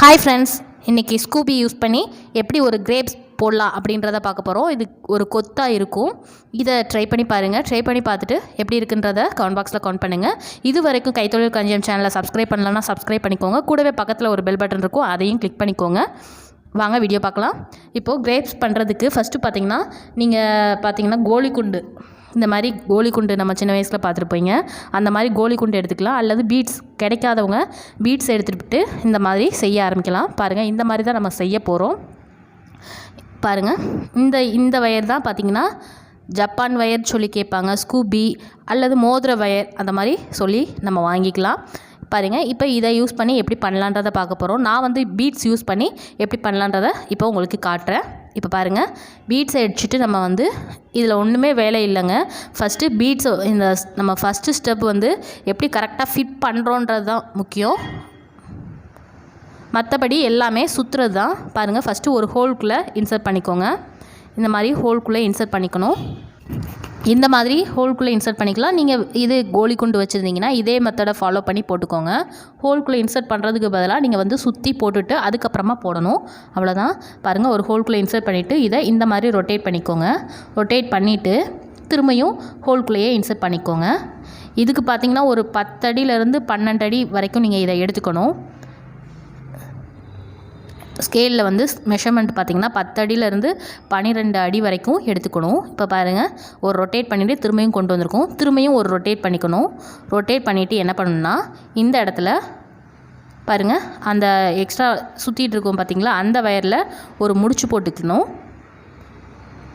Hi friends, இன்றைக்கி Scooby use பண்ணி எப்படி ஒரு கிரேப்ஸ் போடலாம் அப்படின்றத பார்க்க போகிறோம். இது ஒரு கொத்தாக இருக்கும். இதை ட்ரை பண்ணி பாருங்கள். ட்ரை பண்ணி பார்த்துட்டு எப்படி இருக்குன்றத கமெண்ட் பாக்ஸில் கமெண்ட் பண்ணுங்கள். இது வரைக்கும் கைத்தொழில் களஞ்சியம் சேனலை சப்ஸ்கிரைப் பண்ணலன்னா சப்ஸ்கிரைப் பண்ணிக்கோங்க. கூடவே பக்கத்தில் ஒரு பெல் பட்டன் இருக்கும், அதையும் கிளிக் பண்ணிக்கோங்க. வாங்க வீடியோ பார்க்கலாம். இப்போது கிரேப்ஸ் பண்ணுறதுக்கு ஃபஸ்ட்டு பார்த்தீங்கன்னா கோலிக்குண்டு, இந்த மாதிரி கோலிக்குண்டு நம்ம சின்ன வயசில் பார்த்துருப்பீங்க. அந்த மாதிரி கோலிக்குண்டு எடுத்துக்கலாம். அல்லது பீட்ஸ் கிடைக்காதவங்க பீட்ஸ் எடுத்துகிட்டு இந்த மாதிரி செய்ய ஆரம்பிக்கலாம். பாருங்கள், இந்த மாதிரி தான் நம்ம செய்ய போகிறோம். பாருங்கள், இந்த வயர் தான் பார்த்திங்கன்னா ஜப்பான் வயர் சொல்லி கேட்பாங்க, ஸ்கூபி அல்லது மோதிர வயர் அந்த மாதிரி சொல்லி நம்ம வாங்கிக்கலாம். பாருங்கள், இப்போ இதை யூஸ் பண்ணி எப்படி பண்ணலான்றதை பார்க்க போகிறோம். நான் பீட்ஸ் யூஸ் பண்ணி எப்படி பண்ணலான்றதை இப்போ உங்களுக்கு காட்டுறேன். இப்போ பாருங்கள், பீட்ஸை அடிச்சுட்டு நம்ம இதில் ஒன்றுமே வேலை இல்லைங்க. ஃபஸ்ட்டு பீட்ஸ் நம்ம ஃபஸ்ட்டு ஸ்டெப் எப்படி கரெக்டாக ஃபிட் பண்ணுறோன்றது தான் முக்கியம். மற்றபடி எல்லாமே சுற்றுறது தான். பாருங்கள், ஃபஸ்ட்டு ஒரு ஹோல்குள்ளே இன்சர்ட் பண்ணிக்கோங்க. இந்த மாதிரி ஹோல்குள்ளே இன்சர்ட் பண்ணிக்கணும். இந்த மாதிரி ஹோல்குள்ளே இன்சர்ட் பண்ணிக்கலாம். நீங்கள் இது கோலிக்குண்டு வச்சுருந்தீங்கன்னா இதே மெத்தடை ஃபாலோ பண்ணி போட்டுக்கோங்க. ஹோல்குள்ளே இன்சர்ட் பண்ணுறதுக்கு பதிலாக நீங்கள் சுற்றி போட்டுட்டு அதுக்கப்புறமா போடணும். அவ்வளோதான். பாருங்கள், ஒரு ஹோல்குள்ளே இன்சர்ட் பண்ணிவிட்டு இதை இந்த மாதிரி ரொட்டேட் பண்ணிக்கோங்க. ரொட்டேட் பண்ணிவிட்டு திரும்பியும் ஹோல்குள்ளேயே இன்சர்ட் பண்ணிக்கோங்க. இதுக்கு பார்த்திங்கன்னா ஒரு 10 அடியிலேருந்து 12 அடி வரைக்கும் நீங்கள் இதை எடுத்துக்கணும். ஸ்கேலில் மெஷர்மெண்ட் பார்த்திங்கன்னா 10 அடியிலேருந்து 12 அடி வரைக்கும் எடுத்துக்கணும். இப்போ பாருங்கள், ஒரு ரொட்டேட் பண்ணிவிட்டு திரும்பியும் கொண்டு வந்திருக்கோம். திரும்பியும் ஒரு ரொட்டேட் பண்ணிக்கணும். ரொட்டேட் பண்ணிவிட்டு என்ன பண்ணணும்னா, இந்த இடத்துல பாருங்கள், அந்த எக்ஸ்ட்ரா சுற்றிட்டு இருக்கோம் பார்த்திங்களா, அந்த வயரில் ஒரு முடிச்சு போட்டுக்கணும்.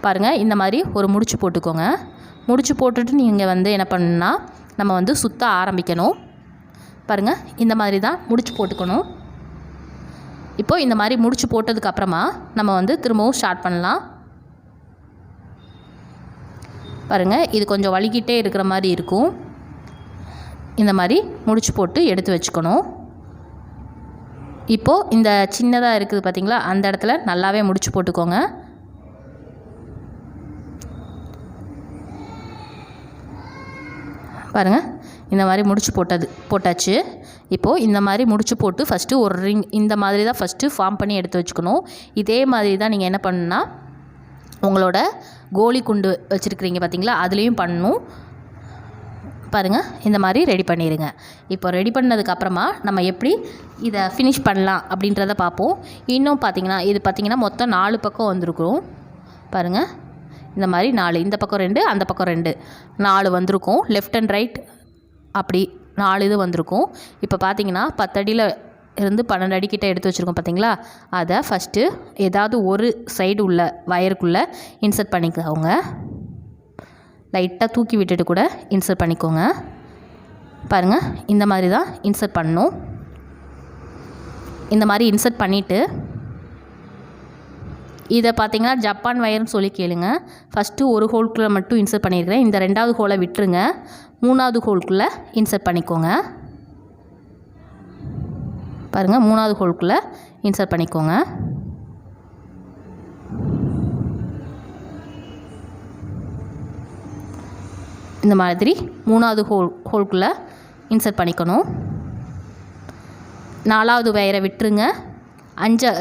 பாருங்கள், இந்த மாதிரி ஒரு முடிச்சு போட்டுக்கோங்க. முடிச்சு போட்டுட்டு நீங்கள் என்ன பண்ணணுன்னா, நம்ம சுற்ற ஆரம்பிக்கணும். பாருங்கள், இந்த மாதிரி தான் முடிச்சு போட்டுக்கணும். இப்போது இந்த மாதிரி முடிச்சு போட்டதுக்கப்புறமா நம்ம திரும்பவும் ஸ்டார்ட் பண்ணலாம். பாருங்கள், இது கொஞ்சம் வலிக்கிட்டே இருக்கிற மாதிரி இருக்கும். இந்த மாதிரி முடிச்சு போட்டு எடுத்து வச்சுக்கணும். இப்போது இந்த சின்னதாக இருக்குது பார்த்திங்களா, அந்த இடத்துல நல்லாவே முடிச்சு போட்டுக்கோங்க. பாருங்கள், இந்த மாதிரி முடிச்சு போட்டாச்சு. இப்போது இந்த மாதிரி முடிச்சு போட்டு ஃபஸ்ட்டு ஒரு ரிங் இந்த மாதிரி தான் ஃபஸ்ட்டு ஃபார்ம் பண்ணி எடுத்து வச்சுக்கணும். இதே மாதிரி தான் நீங்கள் என்ன பண்ணணுன்னா, உங்களோட கோலி குண்டு வச்சுருக்கிறீங்க பார்த்திங்களா, அதுலேயும் பண்ணணும். பாருங்கள், இந்த மாதிரி ரெடி பண்ணிடுங்க. இப்போ ரெடி பண்ணதுக்கப்புறமா நம்ம எப்படி இதை ஃபினிஷ் பண்ணலாம் அப்படின்றத பார்ப்போம். இன்னும் இது பார்த்திங்கன்னா மொத்தம் 4 பக்கம் வந்திருக்கும். பாருங்கள், இந்த மாதிரி 4, இந்த பக்கம் 2, அந்த பக்கம் 2, 4 வந்திருக்கும். லெஃப்ட் அண்ட் ரைட் அப்படி 4 இது வந்திருக்கும். இப்போ பார்த்தீங்கன்னா 10 அடியில் இருந்து 12 அடிக்கிட்ட எடுத்து வச்சுருக்கோம் பார்த்தீங்களா, அதை ஃபஸ்ட்டு ஏதாவது ஒரு சைடு உள்ள வயருக்குள்ளே இன்சர்ட் பண்ணிக்கோங்க. லைட்டாக தூக்கி விட்டுட்டு கூட இன்சர்ட் பண்ணிக்கோங்க. பாருங்கள், இந்த மாதிரி தான் இன்சர்ட் பண்ணணும். இந்த மாதிரி இன்சர்ட் பண்ணிவிட்டு இதை பார்த்திங்கன்னா ஜப்பான் வயர்னு சொல்லி கேளுங்க. ஃபஸ்ட்டு ஒரு ஹோல்குள்ளே மட்டும் இன்சர்ட் பண்ணியிருக்கிறேன். இந்த 2வது ஹோலை விட்டுருங்க. 3வது ஹோல்குள்ளே இன்சர்ட் பண்ணிக்கோங்க. பாருங்கள், 3வது ஹோல்குள்ளே இன்சர்ட் பண்ணிக்கோங்க. இந்த மாதிரி 3வது ஹோல்குள்ளே இன்சர்ட் பண்ணிக்கணும். 4வது வயரை விட்டுருங்க.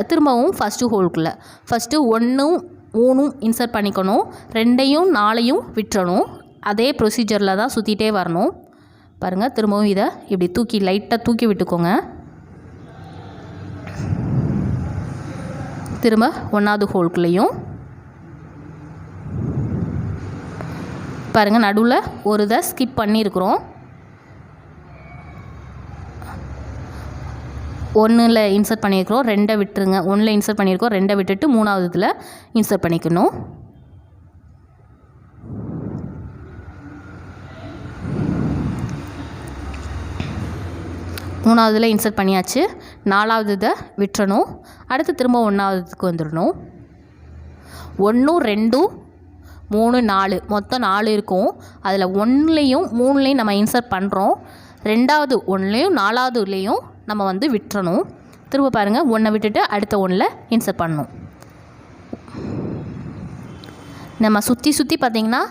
திரும்பவும் ஃபஸ்ட்டு ஹோல்குள்ளே ஃபஸ்ட்டு 1, 3 இன்சர்ட் பண்ணிக்கணும். 2, 4 விட்டுறணும். அதே ப்ரொசீஜரில் தான் சுற்றிட்டே வரணும். பாருங்கள், திரும்பவும் இதை இப்படி லைட்டாக தூக்கி விட்டுக்கோங்க. திரும்ப 1வது ஹோல்குள்ளேயும் பாருங்கள், நடுவில் ஒரு இதை ஸ்கிப் பண்ணியிருக்கிறோம். 1ல் இன்சர்ட் பண்ணியிருக்கிறோம், 2 விட்டுருங்க. 1ல் இன்சர்ட் பண்ணியிருக்கோம், 2 விட்டுட்டு 3வது இதில் இன்சர்ட் பண்ணிக்கணும். மூணாவதுல இன்சர்ட் பண்ணியாச்சு. 4வது இதை விட்டுறணும். அடுத்து திரும்ப 1வதுக்கு வந்துடணும். 1, 2, 3, 4 மொத்தம் 4 இருக்கும். அதில் 1லையும் 3லையும் நம்ம இன்சர்ட் பண்ணுறோம். 2வது 1லையும் 4வதுலேயும் நம்ம விட்டுறணும். திரும்ப பாருங்கள், 1 விட்டுட்டு அடுத்த 1ல் இன்சர்ட் பண்ணணும். நம்ம சுற்றி பார்த்திங்கன்னா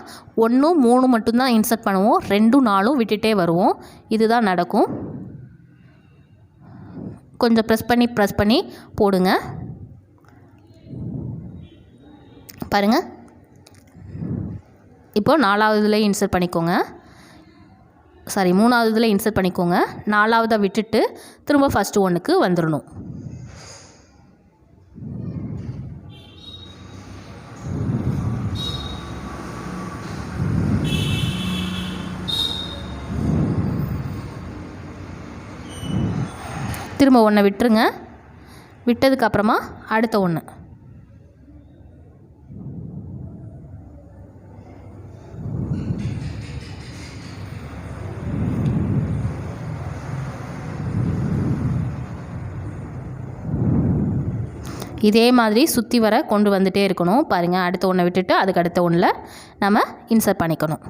1, 3 மட்டும்தான் இன்சர்ட் பண்ணுவோம். 2, 4 விட்டுட்டே வருவோம். இதுதான் நடக்கும். கொஞ்சம் ப்ரெஸ் பண்ணி போடுங்க. பாருங்கள், இப்போது 4வதுல இன்சர்ட் பண்ணிக்கோங்க. சாரி, 3வதுல இன்சர்ட் பண்ணிக்கோங்க. 4வதை விட்டுட்டு திரும்ப ஃபஸ்ட்டு ஒன்றுக்கு வந்துடணும். திரும்ப ஒன்றை விட்டுருங்க. விட்டதுக்கப்புறமா அடுத்த ஒன்று. இதே மாதிரி சுற்றி வர கொண்டு வந்துகிட்டே இருக்கணும். பாருங்கள், அடுத்த ஒன்றை விட்டுட்டு அதுக்கு அடுத்த ஒன்றில் நம்ம இன்சர்ட் பண்ணிக்கணும்.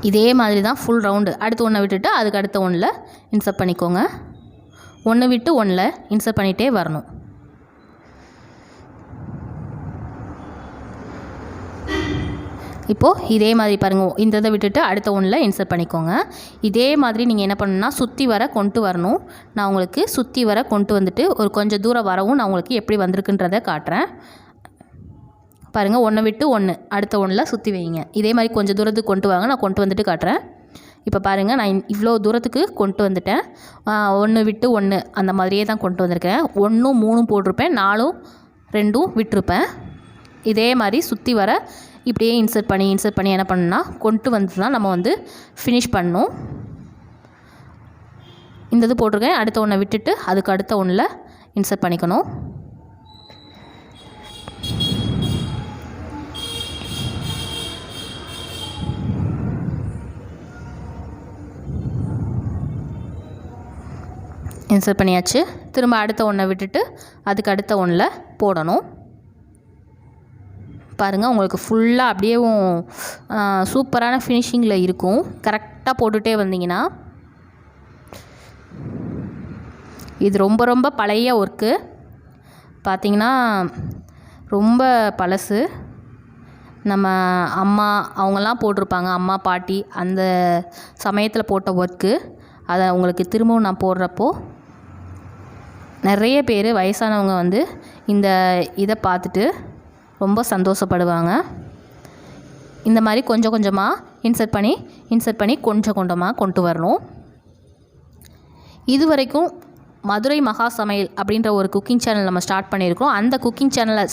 இதே மாதிரி தான் ஃபுல் ரவுண்டு. அடுத்த ஒன்றை விட்டுட்டு அதுக்கு அடுத்த ஒன்றில் இன்சர்ட் பண்ணிக்கோங்க. ஒன்று விட்டு ஒன்றில் இன்சர்ட் பண்ணிகிட்டே வரணும். இப்போது இதே மாதிரி பாருங்கள், இந்த இதை விட்டுட்டு அடுத்த ஒன்றில் இன்சர்ட் பண்ணிக்கோங்க. இதே மாதிரி நீங்கள் என்ன பண்ணணுன்னா சுற்றி வர கொண்டு வரணும். நான் உங்களுக்கு சுற்றி வர கொண்டு வந்துட்டு ஒரு கொஞ்சம் தூரம் வரவும் நான் உங்களுக்கு எப்படி வந்திருக்குன்றதை காட்டுறேன். பாருங்கள், ஒன்றை விட்டு ஒன்று அடுத்த ஒன்றில் சுற்றி வைங்க. இதே மாதிரி கொஞ்சம் தூரத்துக்கு கொண்டு வாங்க, நான் கொண்டு வந்துட்டு காட்டுறேன். இப்போ பாருங்கள், நான் இவ்வளோ தூரத்துக்கு கொண்டு வந்துட்டேன். 1 விட்டு 1 அந்த மாதிரியே தான் கொண்டு வந்திருக்கேன். 1 3 போட்டிருப்பேன், 4 2 விட்டுருப்பேன். இதே மாதிரி சுற்றி வர இப்படியே இன்சர்ட் பண்ணி என்ன பண்ணணும்னா கொண்டு வந்து தான் நம்ம வந்து ஃபினிஷ் பண்ணணும். இந்த இது போட்டிருக்கேன். அடுத்த ஒன்றை விட்டுட்டு அதுக்கு அடுத்த ஒன்றில் இன்சர்ட் பண்ணிக்கணும். இன்சர்ட் பண்ணியாச்சு. திரும்ப அடுத்த ஒன்றை விட்டுட்டு அதுக்கு அடுத்த ஒன்றில் போடணும். பாருங்கள், உங்களுக்கு ஃபுல்லாக அப்படியே சூப்பரான ஃபினிஷிங்கில் இருக்கும். கரெக்டாக போட்டுகிட்டே வந்தீங்கன்னா. இது ரொம்ப ரொம்ப பழைய ஒர்க்கு. பார்த்திங்கன்னா ரொம்ப பழசு. நம்ம அம்மா அவங்கெல்லாம் போட்டிருப்பாங்க, அம்மா பாட்டி அந்த சமயத்தில் போட்ட ஒர்க்கு. அதை உங்களுக்கு திரும்பவும் நான் போடுறப்போ நிறைய பேர் வயசானவங்க வந்து இந்த இதை பார்த்துட்டு ரொம்ப சந்தோஷப்படுவாங்க. இந்த மாதிரி கொஞ்சம் கொஞ்சமாக இன்சர்ட் பண்ணி கொஞ்சம் கொஞ்சமாக கொண்டு வரணும். இது வரைக்கும் மதுரை மகா சமையல் அப்படின்ற ஒரு குக்கிங் சேனல் நம்ம ஸ்டார்ட் பண்ணியிருக்கோம். அந்த குக்கிங் சேனலை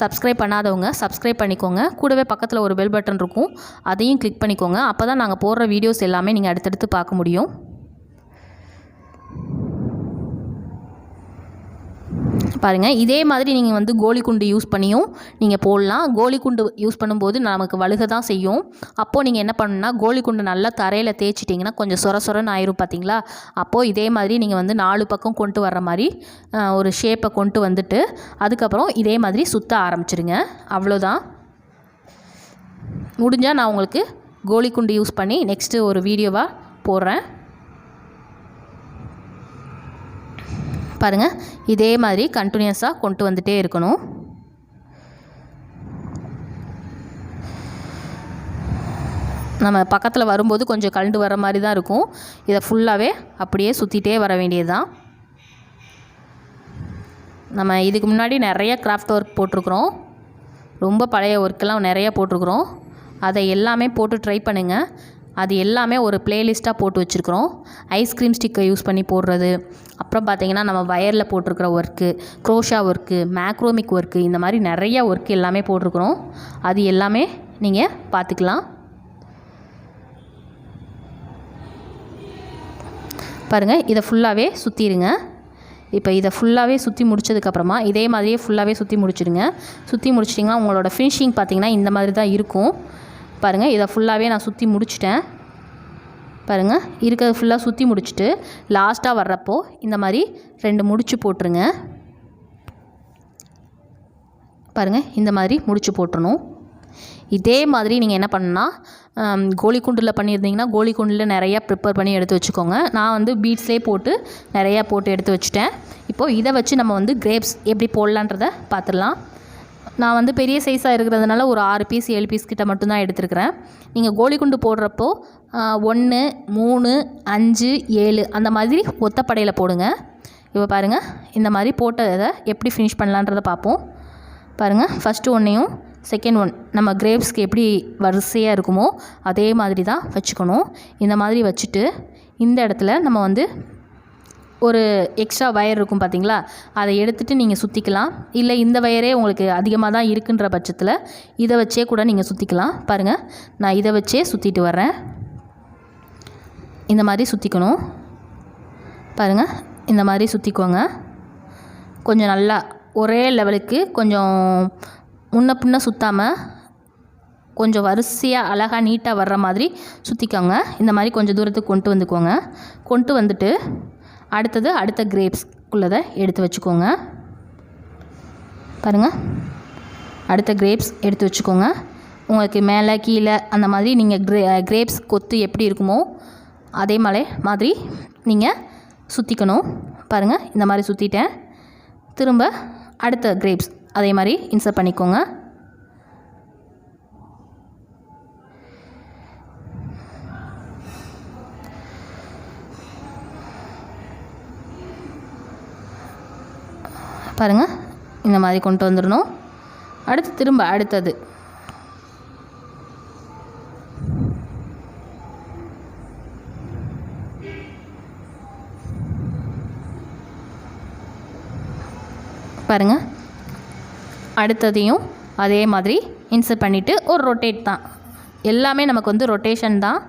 சப்ஸ்கிரைப் பண்ணாதவங்க சப்ஸ்கிரைப் பண்ணிக்கோங்க. கூடவே பக்கத்தில் ஒரு பெல் பட்டன் இருக்கும், அதையும் கிளிக் பண்ணிக்கோங்க. அப்போ தான் நாங்கள் போடுற வீடியோஸ் எல்லாமே நீங்கள் அடுத்தடுத்து பார்க்க முடியும். பாருங்கள், இதே மாதிரி நீங்கள் வந்து கோலி குண்டு யூஸ் பண்ணியும் நீங்கள் போடலாம். கோலி குண்டு யூஸ் பண்ணும்போது நமக்கு வழுக தான் செய்யும். அப்போது நீங்கள் என்ன பண்ணணுன்னா கோலி குண்டு நல்லா தரையில் தேய்ச்சிட்டிங்கன்னா கொஞ்சம் சொரன்னு ஆயிரும். பார்த்தீங்களா? அப்போது இதே மாதிரி நீங்கள் வந்து 4 பக்கம் கொண்டு வர்ற மாதிரி ஒரு ஷேப்பை கொண்டு வந்துட்டு அதுக்கப்புறம் இதே மாதிரி சுற்ற ஆரம்பிச்சிடுங்க. அவ்வளோதான். முடிஞ்சால் நான் உங்களுக்கு கோலி குண்டு யூஸ் பண்ணி நெக்ஸ்ட்டு ஒரு வீடியோவாக போடுறேன். பாருங்கள், இதே மாதிரி கண்டினியூஸாக கொண்டு வந்துகிட்டே இருக்கணும். நம்ம பக்கத்தில் வரும்போது கொஞ்சம் கலண்டு வர மாதிரி தான் இருக்கும். இதை ஃபுல்லாகவே அப்படியே சுற்றிட்டே வர வேண்டியது தான். நம்ம இதுக்கு முன்னாடி நிறைய கிராஃப்ட் ஒர்க் போட்டிருக்குறோம். ரொம்ப பழைய ஒர்க்கெல்லாம் நிறைய போட்டிருக்குறோம். அதை எல்லாமே போட்டு ட்ரை பண்ணுங்கள். அது எல்லாமே ஒரு ப்ளேலிஸ்ட்டாக போட்டு வச்சுருக்குறோம். ஐஸ்கிரீம் ஸ்டிக்கை யூஸ் பண்ணி போடுறது, அப்புறம் பார்த்திங்கன்னா நம்ம வயரில் போட்டிருக்கிற ஒர்க்கு, க்ரோஷா ஒர்க்கு, மேக்ரோமிக் ஒர்க்கு, இந்த மாதிரி நிறையா ஒர்க்கு எல்லாமே போட்டிருக்குறோம். அது எல்லாமே நீங்கள் பார்த்துக்கலாம். பாருங்கள், இதை ஃபுல்லாகவே சுற்றிடுங்க. இப்போ இதை ஃபுல்லாகவே சுற்றி முடிச்சதுக்கப்புறமா இதே மாதிரியே ஃபுல்லாகவே சுற்றி முடிச்சிடுங்க. சுற்றி முடிச்சிட்டிங்கன்னா உங்களோட ஃபினிஷிங் பார்த்திங்கன்னா இந்த மாதிரி தான் இருக்கும். பாருங்கள், இதை ஃபுல்லாகவே நான் சுற்றி முடிச்சிட்டேன். பாருங்கள், இருக்கிறது ஃபுல்லாக சுற்றி முடிச்சுட்டு லாஸ்ட்டாக வர்றப்போ இந்த மாதிரி 2 முடிச்சு போட்டுருங்க. பாருங்கள், இந்த மாதிரி முடிச்சு போட்டுறணும். இதே மாதிரி நீங்கள் என்ன பண்ணுன்னா கோலி குண்டில் பண்ணியிருந்தீங்கன்னா கோலி குண்டில் நிறையா ப்ரிப்பேர் பண்ணி எடுத்து வச்சுக்கோங்க. நான் வந்து பீட்ஸ்லேயே போட்டு நிறையா போட்டு எடுத்து வச்சுட்டேன். இப்போது இதை வச்சு நம்ம வந்து கிரேப்ஸ் எப்படி போடலான்றதை பார்த்துடலாம். நான் வந்து பெரிய சைஸாக இருக்கிறதுனால ஒரு 6 பீஸ் 7 பீஸ் கிட்ட மட்டும்தான் எடுத்துருக்கிறேன். நீங்கள் கோலிக்குண்டு போடுறப்போ 1 3 5 7 அந்த மாதிரி ஒத்தப்படையில் போடுங்க. இப்போ பாருங்கள், இந்த மாதிரி போட்டதை எப்படி ஃபினிஷ் பண்ணலான்றதை பார்ப்போம். பாருங்கள், ஃபஸ்ட்டு ஒன்றையும் செகண்ட் ஒன் நம்ம கிரேப்ஸ்க்கு எப்படி வரிசையாக இருக்குமோ அதே மாதிரி தான் வச்சுக்கணும். இந்த மாதிரி வச்சுட்டு இந்த இடத்துல நம்ம வந்து ஒரு எக்ஸ்ட்ரா வயர் இருக்கும் பார்த்தீங்களா, அதை எடுத்துகிட்டு நீங்கள் சுற்றிக்கலாம். இல்லை இந்த வயரே உங்களுக்கு அதிகமாக தான் இருக்குன்ற பட்சத்தில் இதை வச்சே கூட நீங்கள் சுற்றிக்கலாம். பாருங்கள், நான் இதை வச்சே சுற்றிட்டு வர்றேன். இந்த மாதிரி சுற்றிக்கணும். பாருங்கள், இந்த மாதிரி சுற்றிக்கோங்க. கொஞ்சம் நல்லா ஒரே லெவலுக்கு கொஞ்சம் முன்ன பின்ன சுற்றாமல் கொஞ்சம் வரிசையாக அழகாக நீட்டாக வர்ற மாதிரி சுற்றிக்கோங்க. இந்த மாதிரி கொஞ்சம் தூரத்துக்கு கொண்டு வந்துக்கோங்க. கொண்டு வந்துட்டு அடுத்த கிரேப்ஸ்குள்ளதை எடுத்து வச்சுக்கோங்க. பாருங்கள், அடுத்த கிரேப்ஸ் எடுத்து வச்சுக்கோங்க. உங்களுக்கு மேலே கீழே அந்த மாதிரி நீங்கள் கிரேப்ஸ் கொத்து எப்படி இருக்குமோ அதே மாதிரி நீங்கள் சுற்றிக்கணும். பாருங்கள், இந்த மாதிரி சுற்றிட்டேன். திரும்ப அடுத்த கிரேப்ஸ் அதே மாதிரி இன்சர்ட் பண்ணிக்கோங்க. பாருங்கள், இந்த மாதிரி கொண்டு வந்துடணும். திரும்ப அடுத்தது பாருங்கள், அடுத்ததையும் அதே மாதிரி இன்சர்ட் பண்ணிவிட்டு ஒரு ரொட்டேட் தான். எல்லாமே நமக்கு வந்து ரொட்டேஷன் தான்.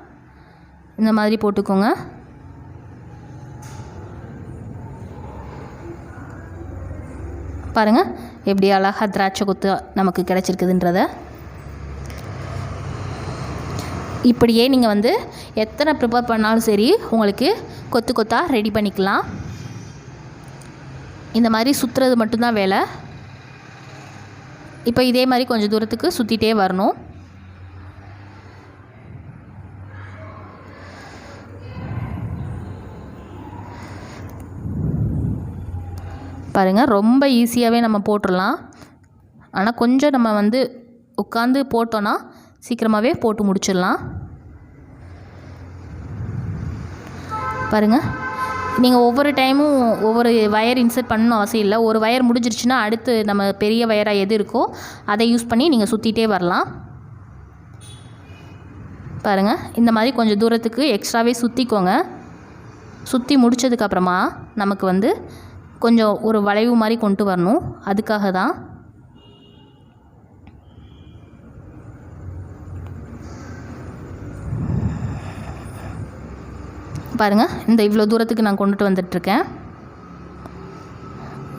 இந்த மாதிரி போட்டுக்கோங்க. பாருங்கள், எப்படி அழகாக திராட்சை கொத்து நமக்கு கிடச்சிருக்குதுன்றத. இப்படியே நீங்கள் வந்து எத்தனை ப்ரிப்பேர் பண்ணாலும் சரி உங்களுக்கு கொத்து கொத்தாக ரெடி பண்ணிக்கலாம். இந்த மாதிரி சுற்றுறது மட்டும்தான் வேலை. இப்போ இதே மாதிரி கொஞ்சம் தூரத்துக்கு சுற்றிட்டே வரணும். பாருங்கள், ரொம்ப ஈஸியாகவே நம்ம போட்டுடலாம். ஆனால் கொஞ்சம் நம்ம வந்து உட்காந்து போட்டோன்னா சீக்கிரமாகவே போட்டு முடிச்சிடலாம். பாருங்கள், நீங்கள் ஒவ்வொரு டைமும் ஒவ்வொரு வயர் இன்சர்ட் பண்ணணும் அவசியம் இல்லை. ஒரு வயர் முடிஞ்சிருச்சுன்னா அடுத்து நம்ம பெரிய வயராக எது இருக்கோ அதை யூஸ் பண்ணி நீங்கள் சுற்றிட்டே வரலாம். பாருங்கள், இந்த மாதிரி கொஞ்சம் தூரத்துக்கு எக்ஸ்ட்ராவே சுற்றிக்கோங்க. சுற்றி முடித்ததுக்கப்புறமா நமக்கு வந்து கொஞ்சம் ஒரு வளைவு மாதிரி கொண்டு வரணும். அதுக்காக தான். பாருங்கள், இந்த இவ்வளோ தூரத்துக்கு நான் கொண்டுட்டு வந்துட்டுருக்கேன்.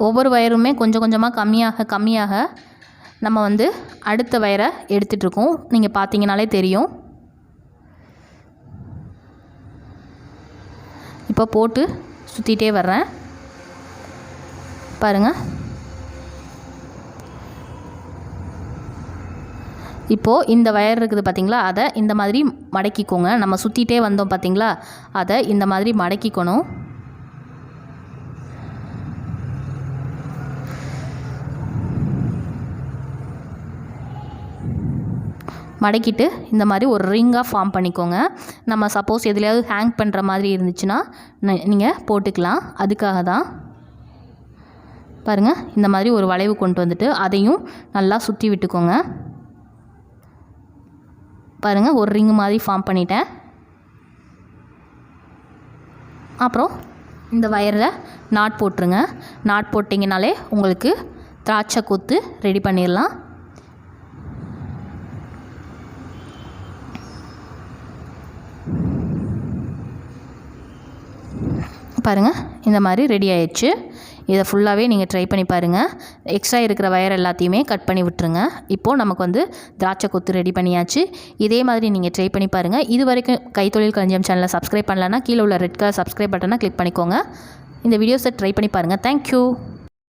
ஒவ்வொரு வயருமே கொஞ்சம் கொஞ்சமாக கம்மியாக நம்ம வந்து அடுத்த வயரை எடுத்துகிட்ருக்கோம். நீங்கள் பார்த்தீங்கனாலே தெரியும். இப்போ போட்டு சுற்றிட்டே வர்றேன். பாருங்கள், இப்போது இந்த வயர் இருக்குது பார்த்திங்களா, அதை இந்த மாதிரி மடக்கிக்கோங்க. நம்ம சுற்றிட்டே வந்தோம் பார்த்திங்களா, அதை இந்த மாதிரி மடக்கிக்கணும். மடக்கிட்டு இந்த மாதிரி ஒரு ரிங்காக ஃபார்ம் பண்ணிக்கோங்க. நம்ம சப்போஸ் எதுலையாவது ஹேங் பண்ணுற மாதிரி இருந்துச்சுன்னா நீங்கள் போட்டுக்கலாம். அதுக்காக தான். பாருங்கள், இந்த மாதிரி ஒரு வளைவு கொண்டு வந்துட்டு அதையும் நல்லா சுற்றி விட்டுக்கோங்க. பாருங்கள், ஒரு ரிங் மாதிரி ஃபார்ம் பண்ணிட்டேன். அப்புறம் இந்த வயரில் நாட் போட்டுருங்க. நாட் போட்டிங்கனாலே உங்களுக்கு திராட்சை கொத்து ரெடி பண்ணிடலாம். பாருங்கள், இந்த மாதிரி ரெடி ஆயிடுச்சு. இதை ஃபுல்லாகவே நீங்கள் ட்ரை பண்ணி பாருங்கள். எக்ஸ்ட்ரா இருக்கிற வயர் எல்லாத்தையுமே கட் பண்ணி விட்டுருங்க. இப்போது நமக்கு வந்து திராட்சை கொத்து ரெடி பண்ணியாச்சு. இதே மாதிரி நீங்கள் ட்ரை பண்ணி பாருங்கள். இது வரைக்கும் கைத்தொழில் களஞ்சியம் சேனலை சப்ஸ்கிரைப் பண்ணலன்னா கீழே உள்ள ரெட் கலர் சப்ஸ்கிரைப் பட்டனை கிளிக் பண்ணிக்கோங்க. இந்த வீடியோஸை ட்ரை பண்ணி பாருங்கள். தேங்க்யூ.